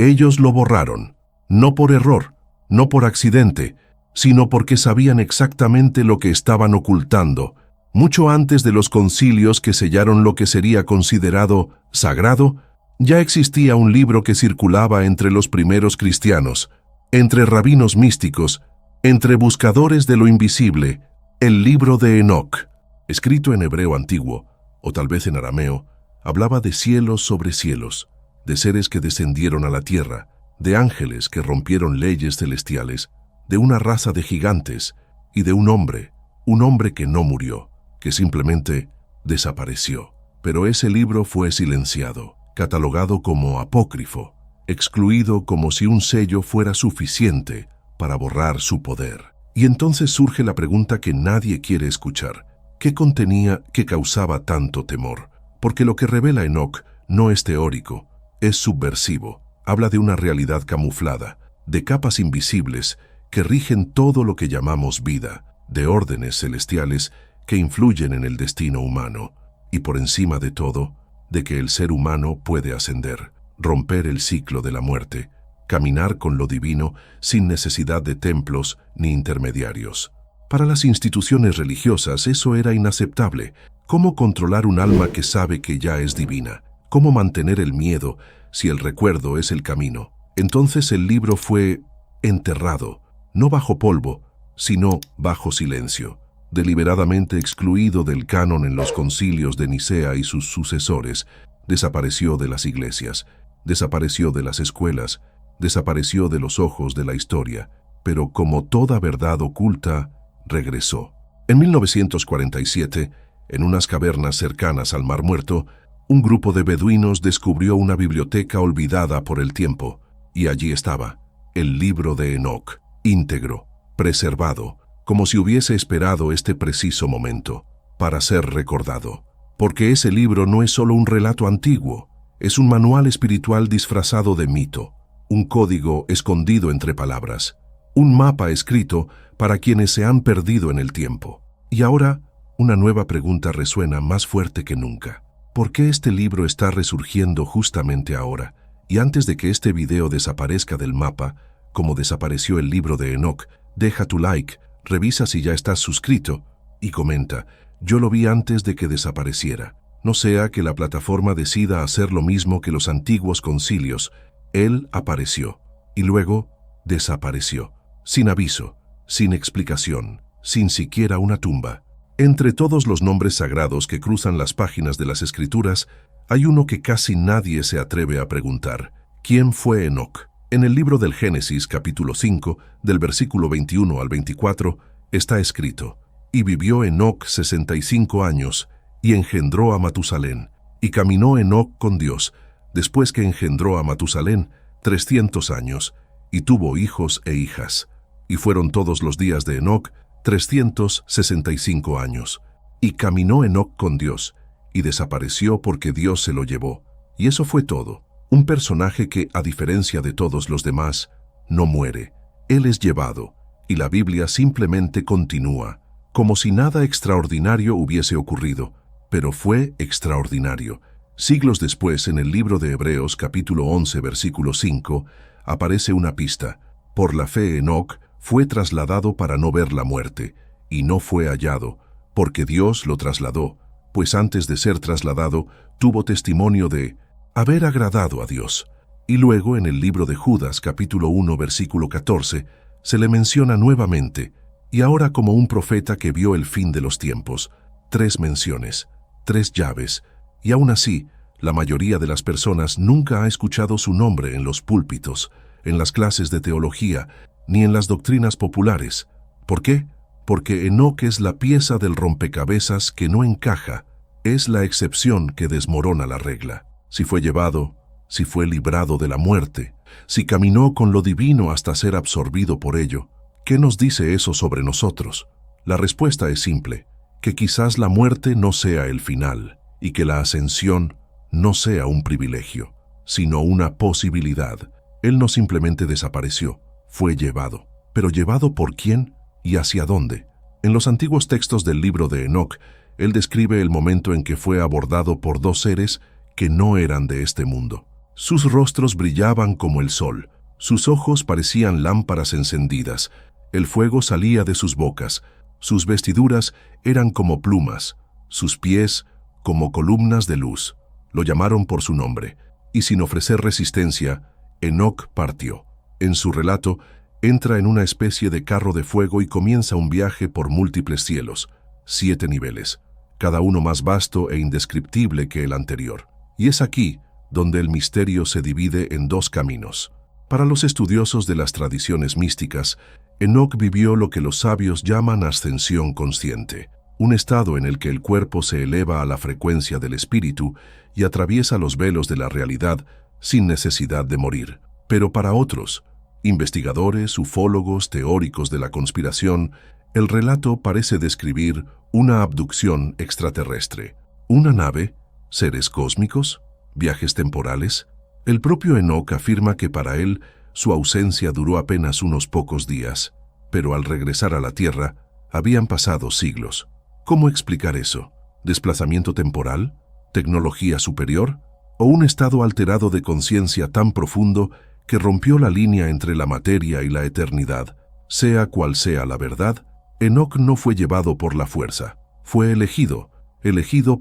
Ellos lo borraron, no por error, no por accidente, sino porque sabían exactamente lo que estaban ocultando. Mucho antes de los concilios que sellaron lo que sería considerado sagrado, ya existía un libro que circulaba entre los primeros cristianos, entre rabinos místicos, entre buscadores de lo invisible, el libro de Enoc, escrito en hebreo antiguo, o tal vez en arameo, hablaba de cielos sobre cielos, de seres que descendieron a la tierra, de ángeles que rompieron leyes celestiales, de una raza de gigantes y de un hombre que no murió, que simplemente desapareció. Pero ese libro fue silenciado, catalogado como apócrifo, excluido como si un sello fuera suficiente para borrar su poder. Y entonces surge la pregunta que nadie quiere escuchar. ¿Qué contenía que causaba tanto temor? Porque lo que revela Enoc no es teórico, es subversivo. Habla de una realidad camuflada, de capas invisibles que rigen todo lo que llamamos vida, de órdenes celestiales que influyen en el destino humano, y por encima de todo, de que el ser humano puede ascender, romper el ciclo de la muerte, caminar con lo divino sin necesidad de templos ni intermediarios. Para las instituciones religiosas eso era inaceptable. ¿Cómo controlar un alma que sabe que ya es divina? ¿Cómo mantener el miedo si el recuerdo es el camino? Entonces el libro fue enterrado, no bajo polvo, sino bajo silencio, deliberadamente excluido del canon en los concilios de Nicea y sus sucesores. Desapareció de las iglesias, desapareció de las escuelas, desapareció de los ojos de la historia, pero como toda verdad oculta, regresó. En 1947, en unas cavernas cercanas al Mar Muerto, un grupo de beduinos descubrió una biblioteca olvidada por el tiempo, y allí estaba, el libro de Enoc, íntegro, preservado, como si hubiese esperado este preciso momento, para ser recordado. Porque ese libro no es solo un relato antiguo, es un manual espiritual disfrazado de mito, un código escondido entre palabras, un mapa escrito para quienes se han perdido en el tiempo. Y ahora, una nueva pregunta resuena más fuerte que nunca. ¿Por qué este libro está resurgiendo justamente ahora? Y antes de que este video desaparezca del mapa, como desapareció el libro de Enoc, deja tu like, revisa si ya estás suscrito y comenta, yo lo vi antes de que desapareciera. No sea que la plataforma decida hacer lo mismo que los antiguos concilios. Él apareció y luego desapareció, sin aviso, sin explicación, sin siquiera una tumba. Entre todos los nombres sagrados que cruzan las páginas de las Escrituras, hay uno que casi nadie se atreve a preguntar. ¿Quién fue Enoc? En el libro del Génesis, capítulo 5, del versículo 21 al 24, está escrito, «Y vivió Enoc 65 años, y engendró a Matusalén, y caminó Enoc con Dios, después que engendró a Matusalén 300 años, y tuvo hijos e hijas. Y fueron todos los días de Enoc 365 años. Y caminó Enoc con Dios, y desapareció porque Dios se lo llevó. Y eso fue todo. Un personaje que, a diferencia de todos los demás, no muere. Él es llevado, y la Biblia simplemente continúa, como si nada extraordinario hubiese ocurrido, pero fue extraordinario. Siglos después, en el libro de Hebreos, capítulo 11, versículo 5, aparece una pista. Por la fe Enoc fue trasladado para no ver la muerte, y no fue hallado, porque Dios lo trasladó, pues antes de ser trasladado, tuvo testimonio de haber agradado a Dios. Y luego, en el libro de Judas, capítulo 1, versículo 14, se le menciona nuevamente, y ahora como un profeta que vio el fin de los tiempos. 3 menciones, 3 llaves, y aún así, la mayoría de las personas nunca ha escuchado su nombre en los púlpitos, en las clases de teología, ni en las doctrinas populares. ¿Por qué? Porque Enoc es la pieza del rompecabezas que no encaja, es la excepción que desmorona la regla. Si fue llevado, si fue librado de la muerte, si caminó con lo divino hasta ser absorbido por ello, ¿qué nos dice eso sobre nosotros? La respuesta es simple, que quizás la muerte no sea el final, y que la ascensión no sea un privilegio, sino una posibilidad. Él no simplemente desapareció, fue llevado. ¿Pero llevado por quién y hacia dónde? En los antiguos textos del libro de Enoc, él describe el momento en que fue abordado por 2 seres que no eran de este mundo. Sus rostros brillaban como el sol, sus ojos parecían lámparas encendidas, el fuego salía de sus bocas, sus vestiduras eran como plumas, sus pies como columnas de luz. Lo llamaron por su nombre, y sin ofrecer resistencia, Enoc partió. En su relato, entra en una especie de carro de fuego y comienza un viaje por múltiples cielos, 7 niveles, cada uno más vasto e indescriptible que el anterior. Y es aquí donde el misterio se divide en 2 caminos. Para los estudiosos de las tradiciones místicas, Enoc vivió lo que los sabios llaman ascensión consciente, un estado en el que el cuerpo se eleva a la frecuencia del espíritu y atraviesa los velos de la realidad sin necesidad de morir. Pero para otros, investigadores, ufólogos, teóricos de la conspiración, el relato parece describir una abducción extraterrestre. ¿Una nave? ¿Seres cósmicos? ¿Viajes temporales? El propio Enoc afirma que para él su ausencia duró apenas unos pocos días, pero al regresar a la Tierra habían pasado siglos. ¿Cómo explicar eso? ¿Desplazamiento temporal? ¿Tecnología superior? ¿O un estado alterado de conciencia tan profundo que rompió la línea entre la materia y la eternidad? Sea cual sea la verdad, Enoc no fue llevado por la fuerza. Fue elegido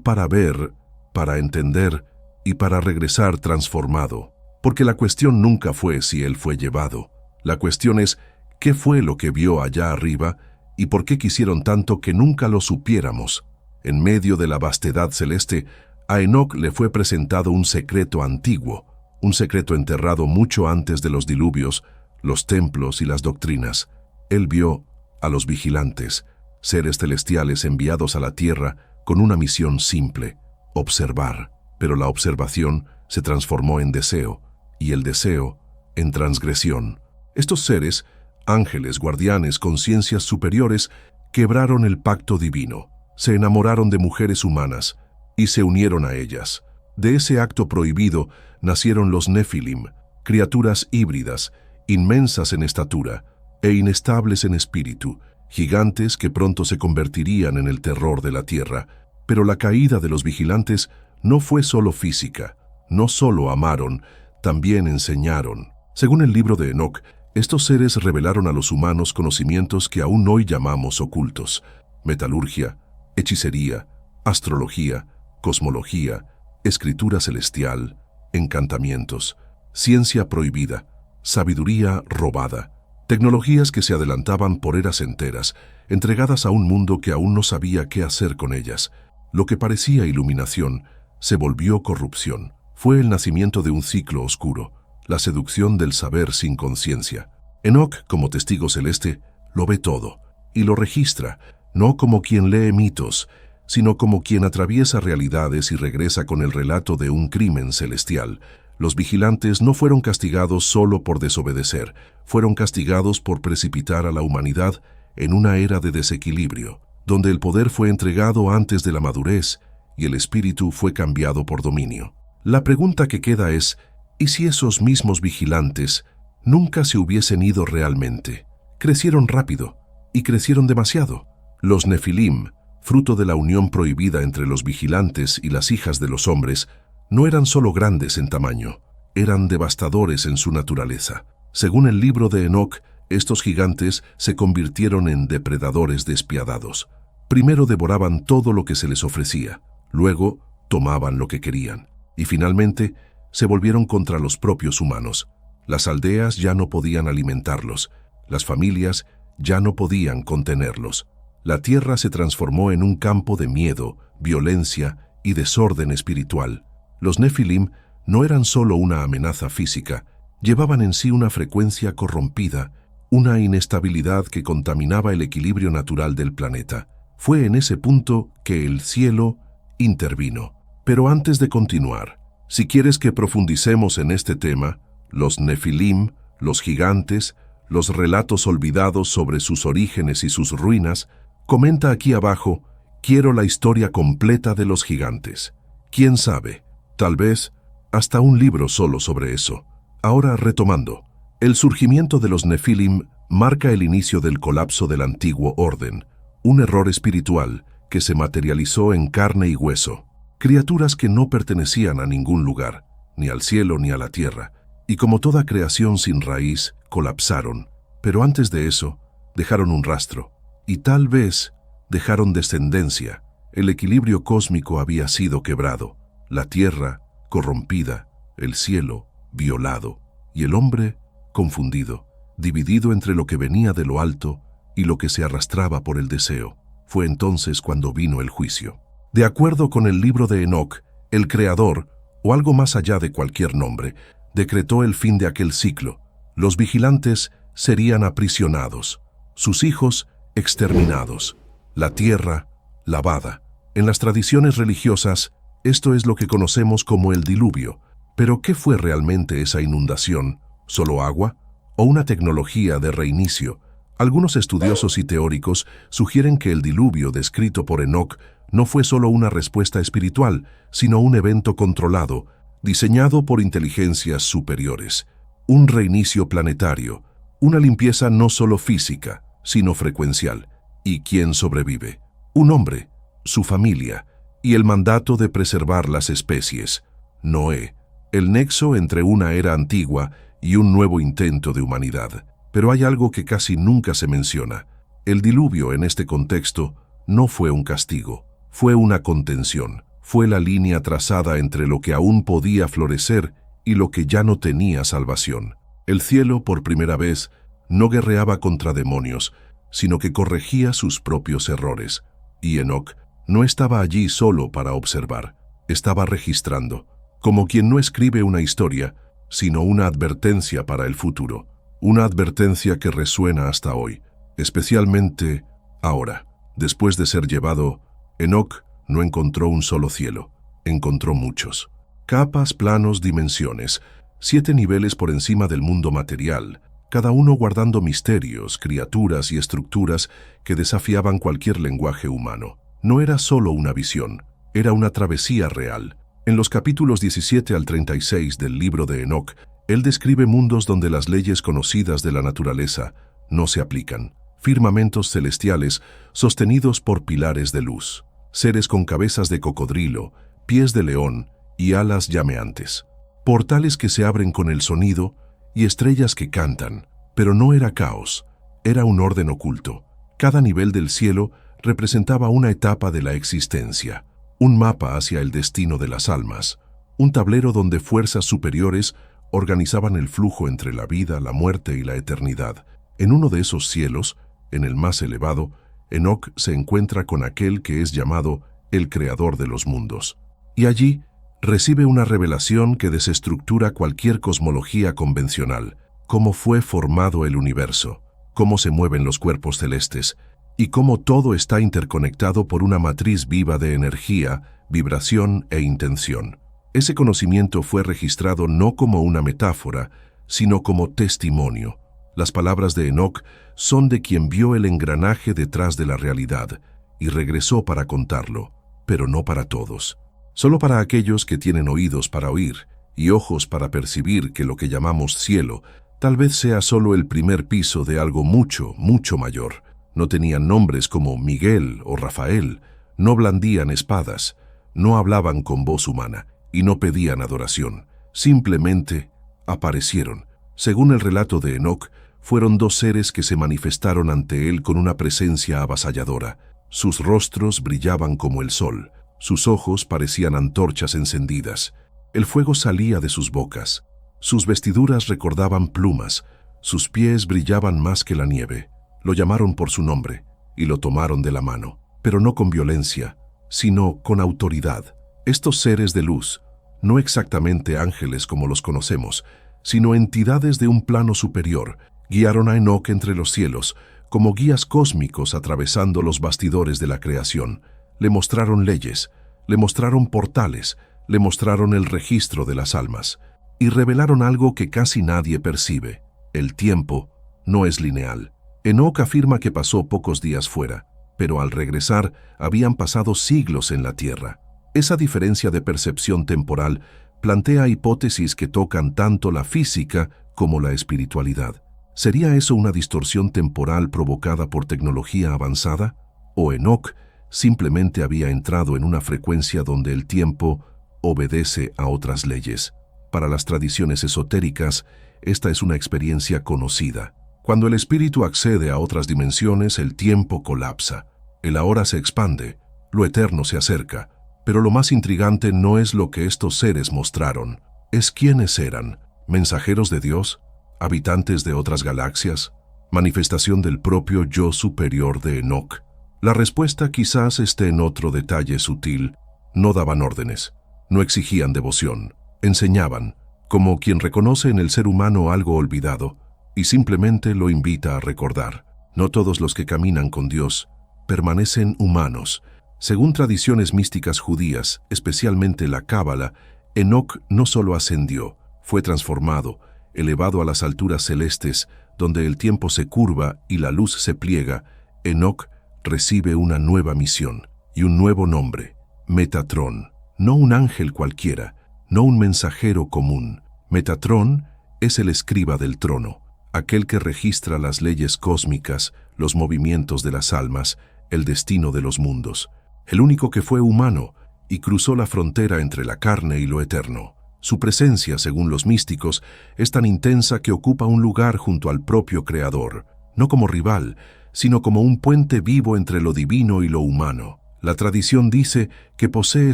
para ver, para entender y para regresar transformado. Porque la cuestión nunca fue si él fue llevado. La cuestión es, ¿qué fue lo que vio allá arriba y por qué quisieron tanto que nunca lo supiéramos? En medio de la vastedad celeste, a Enoc le fue presentado un secreto antiguo, un secreto enterrado mucho antes de los diluvios, los templos y las doctrinas. Él vio a los vigilantes, seres celestiales enviados a la tierra con una misión simple: observar. Pero la observación se transformó en deseo, y el deseo en transgresión. Estos seres, ángeles, guardianes, conciencias superiores, quebraron el pacto divino, se enamoraron de mujeres humanas y se unieron a ellas. De ese acto prohibido nacieron los Nefilim, criaturas híbridas, inmensas en estatura e inestables en espíritu, gigantes que pronto se convertirían en el terror de la tierra. Pero la caída de los vigilantes no fue solo física, no solo amaron, también enseñaron. Según el libro de Enoc, estos seres revelaron a los humanos conocimientos que aún hoy llamamos ocultos: metalurgia, hechicería, astrología, cosmología, escritura celestial, encantamientos, ciencia prohibida, sabiduría robada, tecnologías que se adelantaban por eras enteras, entregadas a un mundo que aún no sabía qué hacer con ellas. Lo que parecía iluminación se volvió corrupción. Fue el nacimiento de un ciclo oscuro, la seducción del saber sin conciencia. Enoc, como testigo celeste, lo ve todo y lo registra, no como quien lee mitos, sino como quien atraviesa realidades y regresa con el relato de un crimen celestial. Los vigilantes no fueron castigados solo por desobedecer, fueron castigados por precipitar a la humanidad en una era de desequilibrio, donde el poder fue entregado antes de la madurez y el espíritu fue cambiado por dominio. La pregunta que queda es, ¿y si esos mismos vigilantes nunca se hubiesen ido realmente? Crecieron rápido y crecieron demasiado. Los Nefilim, fruto de la unión prohibida entre los vigilantes y las hijas de los hombres, no eran solo grandes en tamaño, eran devastadores en su naturaleza. Según el libro de Enoc, estos gigantes se convirtieron en depredadores despiadados. Primero devoraban todo lo que se les ofrecía, luego tomaban lo que querían, y finalmente se volvieron contra los propios humanos. Las aldeas ya no podían alimentarlos, las familias ya no podían contenerlos. La tierra se transformó en un campo de miedo, violencia y desorden espiritual. Los Nefilim no eran solo una amenaza física, llevaban en sí una frecuencia corrompida, una inestabilidad que contaminaba el equilibrio natural del planeta. Fue en ese punto que el cielo intervino. Pero antes de continuar, si quieres que profundicemos en este tema, los Nefilim, los gigantes, los relatos olvidados sobre sus orígenes y sus ruinas, comenta aquí abajo: quiero la historia completa de los gigantes. ¿Quién sabe? Tal vez hasta un libro solo sobre eso. Ahora retomando, el surgimiento de los Nefilim marca el inicio del colapso del antiguo orden, un error espiritual que se materializó en carne y hueso. Criaturas que no pertenecían a ningún lugar, ni al cielo ni a la tierra, y como toda creación sin raíz, colapsaron. Pero antes de eso, dejaron un rastro, y tal vez dejaron descendencia. El equilibrio cósmico había sido quebrado, la tierra corrompida, el cielo violado, y el hombre confundido, dividido entre lo que venía de lo alto y lo que se arrastraba por el deseo. Fue entonces cuando vino el juicio. De acuerdo con el libro de Enoc, el Creador, o algo más allá de cualquier nombre, decretó el fin de aquel ciclo. Los vigilantes serían aprisionados, sus hijos exterminados, la tierra lavada. En las tradiciones religiosas, esto es lo que conocemos como el diluvio. Pero ¿qué fue realmente esa inundación? ¿Solo agua? ¿O una tecnología de reinicio? Algunos estudiosos y teóricos sugieren que el diluvio descrito por Enoc no fue solo una respuesta espiritual, sino un evento controlado, diseñado por inteligencias superiores. Un reinicio planetario, una limpieza no solo física, sino frecuencial. ¿Y quién sobrevive? Un hombre, su familia, y el mandato de preservar las especies. Noé, el nexo entre una era antigua y un nuevo intento de humanidad. Pero hay algo que casi nunca se menciona. El diluvio en este contexto no fue un castigo, fue una contención. Fue la línea trazada entre lo que aún podía florecer y lo que ya no tenía salvación. El cielo, por primera vez, no guerreaba contra demonios, sino que corregía sus propios errores. Y Enoc no estaba allí solo para observar, estaba registrando, como quien no escribe una historia, sino una advertencia para el futuro. Una advertencia que resuena hasta hoy, especialmente ahora. Después de ser llevado, Enoc no encontró un solo cielo, encontró muchos. Capas, planos, dimensiones, 7 niveles por encima del mundo material, cada uno guardando misterios, criaturas y estructuras que desafiaban cualquier lenguaje humano. No era solo una visión, era una travesía real. En los capítulos 17 al 36 del libro de Enoc, él describe mundos donde las leyes conocidas de la naturaleza no se aplican. Firmamentos celestiales sostenidos por pilares de luz. Seres con cabezas de cocodrilo, pies de león y alas llameantes. Portales que se abren con el sonido y estrellas que cantan. Pero no era caos, era un orden oculto. Cada nivel del cielo representaba una etapa de la existencia. Un mapa hacia el destino de las almas. Un tablero donde fuerzas superiores organizaban el flujo entre la vida, la muerte y la eternidad. En uno de esos cielos, en el más elevado, Enoc se encuentra con aquel que es llamado el Creador de los mundos. Y allí recibe una revelación que desestructura cualquier cosmología convencional. Cómo fue formado el universo, cómo se mueven los cuerpos celestes, y cómo todo está interconectado por una matriz viva de energía, vibración e intención. Ese conocimiento fue registrado no como una metáfora, sino como testimonio. Las palabras de Enoc son de quien vio el engranaje detrás de la realidad y regresó para contarlo, pero no para todos. Solo para aquellos que tienen oídos para oír y ojos para percibir que lo que llamamos cielo tal vez sea solo el primer piso de algo mucho, mucho mayor. No tenían nombres como Miguel o Rafael, no blandían espadas, no hablaban con voz humana y no pedían adoración. Simplemente aparecieron. Según el relato de Enoc, fueron 2 seres que se manifestaron ante él con una presencia avasalladora. Sus rostros brillaban como el sol, sus ojos parecían antorchas encendidas. El fuego salía de sus bocas, sus vestiduras recordaban plumas, sus pies brillaban más que la nieve. Lo llamaron por su nombre y lo tomaron de la mano, pero no con violencia, sino con autoridad. Estos seres de luz, no exactamente ángeles como los conocemos, sino entidades de un plano superior, guiaron a Enoc entre los cielos, como guías cósmicos atravesando los bastidores de la creación. Le mostraron leyes, le mostraron portales, le mostraron el registro de las almas, y revelaron algo que casi nadie percibe. El tiempo no es lineal. Enoc afirma que pasó pocos días fuera, pero al regresar habían pasado siglos en la Tierra. Esa diferencia de percepción temporal plantea hipótesis que tocan tanto la física como la espiritualidad. ¿Sería eso una distorsión temporal provocada por tecnología avanzada? ¿O Enoc simplemente había entrado en una frecuencia donde el tiempo obedece a otras leyes? Para las tradiciones esotéricas, esta es una experiencia conocida. Cuando el espíritu accede a otras dimensiones, el tiempo colapsa. El ahora se expande, lo eterno se acerca. Pero lo más intrigante no es lo que estos seres mostraron, es quiénes eran. ¿Mensajeros de Dios? ¿Habitantes de otras galaxias? ¿Manifestación del propio yo superior de Enoc? La respuesta quizás esté en otro detalle sutil. No daban órdenes, no exigían devoción, enseñaban, como quien reconoce en el ser humano algo olvidado, y simplemente lo invita a recordar. No todos los que caminan con Dios permanecen humanos. Según tradiciones místicas judías, especialmente la Cábala, Enoc no solo ascendió, fue transformado, elevado a las alturas celestes, donde el tiempo se curva y la luz se pliega. Enoc recibe una nueva misión y un nuevo nombre, Metatrón. No un ángel cualquiera, no un mensajero común. Metatrón es el escriba del trono, aquel que registra las leyes cósmicas, los movimientos de las almas, el destino de los mundos. El único que fue humano y cruzó la frontera entre la carne y lo eterno. Su presencia, según los místicos, es tan intensa que ocupa un lugar junto al propio Creador, no como rival, sino como un puente vivo entre lo divino y lo humano. La tradición dice que posee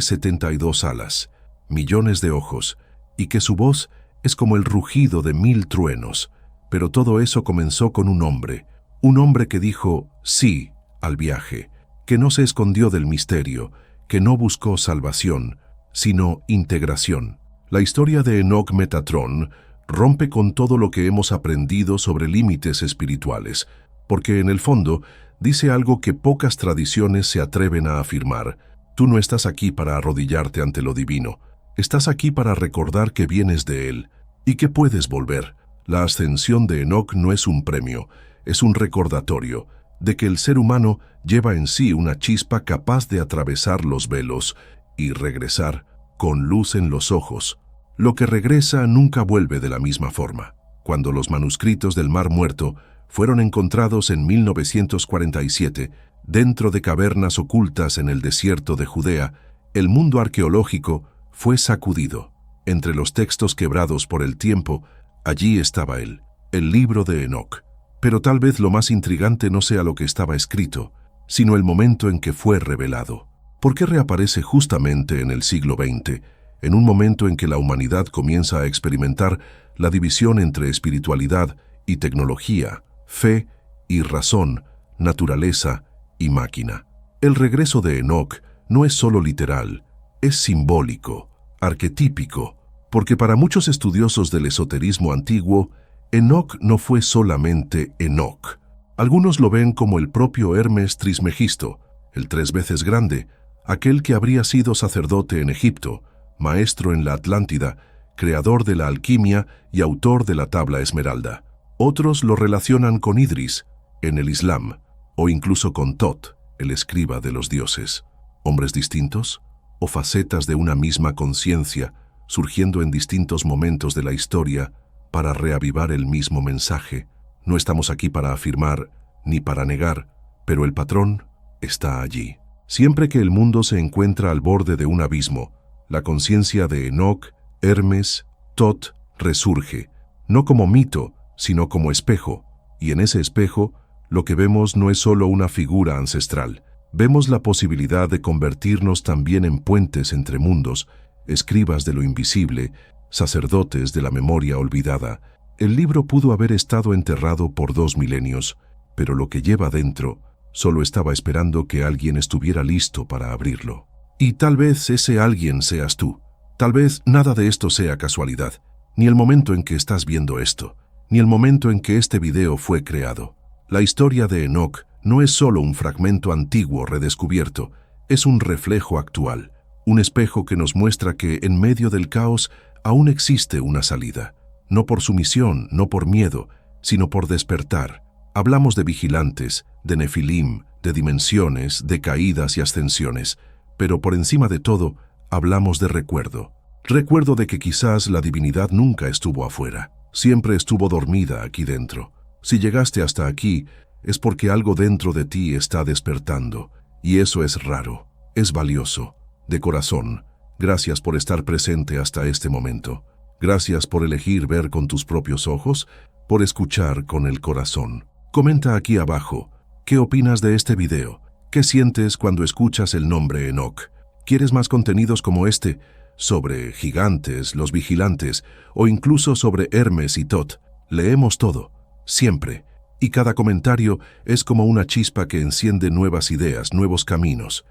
72 alas, millones de ojos, y que su voz es como el rugido de 1000 truenos. Pero todo eso comenzó con un hombre que dijo sí al viaje, que no se escondió del misterio, que no buscó salvación, sino integración. La historia de Enoc Metatrón rompe con todo lo que hemos aprendido sobre límites espirituales, porque en el fondo dice algo que pocas tradiciones se atreven a afirmar. Tú no estás aquí para arrodillarte ante lo divino, estás aquí para recordar que vienes de él y que puedes volver. La ascensión de Enoc no es un premio, es un recordatorio de que el ser humano lleva en sí una chispa capaz de atravesar los velos y regresar con luz en los ojos. Lo que regresa nunca vuelve de la misma forma. Cuando los manuscritos del Mar Muerto fueron encontrados en 1947, dentro de cavernas ocultas en el desierto de Judea, el mundo arqueológico fue sacudido. Entre los textos quebrados por el tiempo, allí estaba él, el libro de Enoc. Pero tal vez lo más intrigante no sea lo que estaba escrito, sino el momento en que fue revelado. ¿Por qué reaparece justamente en el siglo XX, en un momento en que la humanidad comienza a experimentar la división entre espiritualidad y tecnología, fe y razón, naturaleza y máquina? El regreso de Enoc no es solo literal, es simbólico, arquetípico, porque para muchos estudiosos del esoterismo antiguo, Enoc no fue solamente Enoc. Algunos lo ven como el propio Hermes Trismegisto, el 3 veces grande, aquel que habría sido sacerdote en Egipto, maestro en la Atlántida, creador de la alquimia y autor de la tabla esmeralda. Otros lo relacionan con Idris, en el Islam, o incluso con Tot, el escriba de los dioses. ¿Hombres distintos? ¿O facetas de una misma conciencia, surgiendo en distintos momentos de la historia para reavivar el mismo mensaje? No estamos aquí para afirmar ni para negar, pero el patrón está allí. Siempre que el mundo se encuentra al borde de un abismo, la conciencia de Enoc, Hermes, Tot resurge, no como mito, sino como espejo, y en ese espejo lo que vemos no es solo una figura ancestral. Vemos la posibilidad de convertirnos también en puentes entre mundos, escribas de lo invisible, sacerdotes de la memoria olvidada. El libro pudo haber estado enterrado por 2 milenios, pero lo que lleva dentro solo estaba esperando que alguien estuviera listo para abrirlo. Y tal vez ese alguien seas tú. Tal vez nada de esto sea casualidad, ni el momento en que estás viendo esto, ni el momento en que este video fue creado. La historia de Enoc no es solo un fragmento antiguo redescubierto, es un reflejo actual, un espejo que nos muestra que en medio del caos aún existe una salida. No por sumisión, no por miedo, sino por despertar. Hablamos de vigilantes, de nefilim, de dimensiones, de caídas y ascensiones, pero por encima de todo, hablamos de recuerdo. Recuerdo de que quizás la divinidad nunca estuvo afuera, siempre estuvo dormida aquí dentro. Si llegaste hasta aquí, es porque algo dentro de ti está despertando, y eso es raro, es valioso. De corazón, gracias por estar presente hasta este momento. Gracias por elegir ver con tus propios ojos, por escuchar con el corazón. Comenta aquí abajo, ¿qué opinas de este video? ¿Qué sientes cuando escuchas el nombre Enoch? ¿Quieres más contenidos como este? Sobre gigantes, los vigilantes, o incluso sobre Hermes y Tot. Leemos todo, siempre. Y cada comentario es como una chispa que enciende nuevas ideas, nuevos caminos.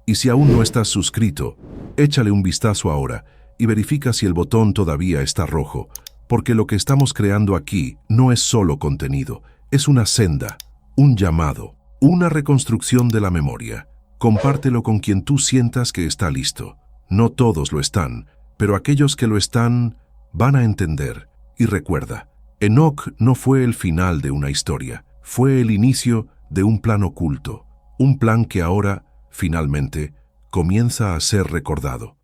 Y si aún no estás suscrito, échale un vistazo ahora y verifica si el botón todavía está rojo, porque lo que estamos creando aquí no es solo contenido, es una senda, un llamado, una reconstrucción de la memoria. Compártelo con quien tú sientas que está listo. No todos lo están, pero aquellos que lo están van a entender. Y recuerda, Enoch no fue el final de una historia, fue el inicio de un plan oculto, un plan que ahora, finalmente, comienza a ser recordado.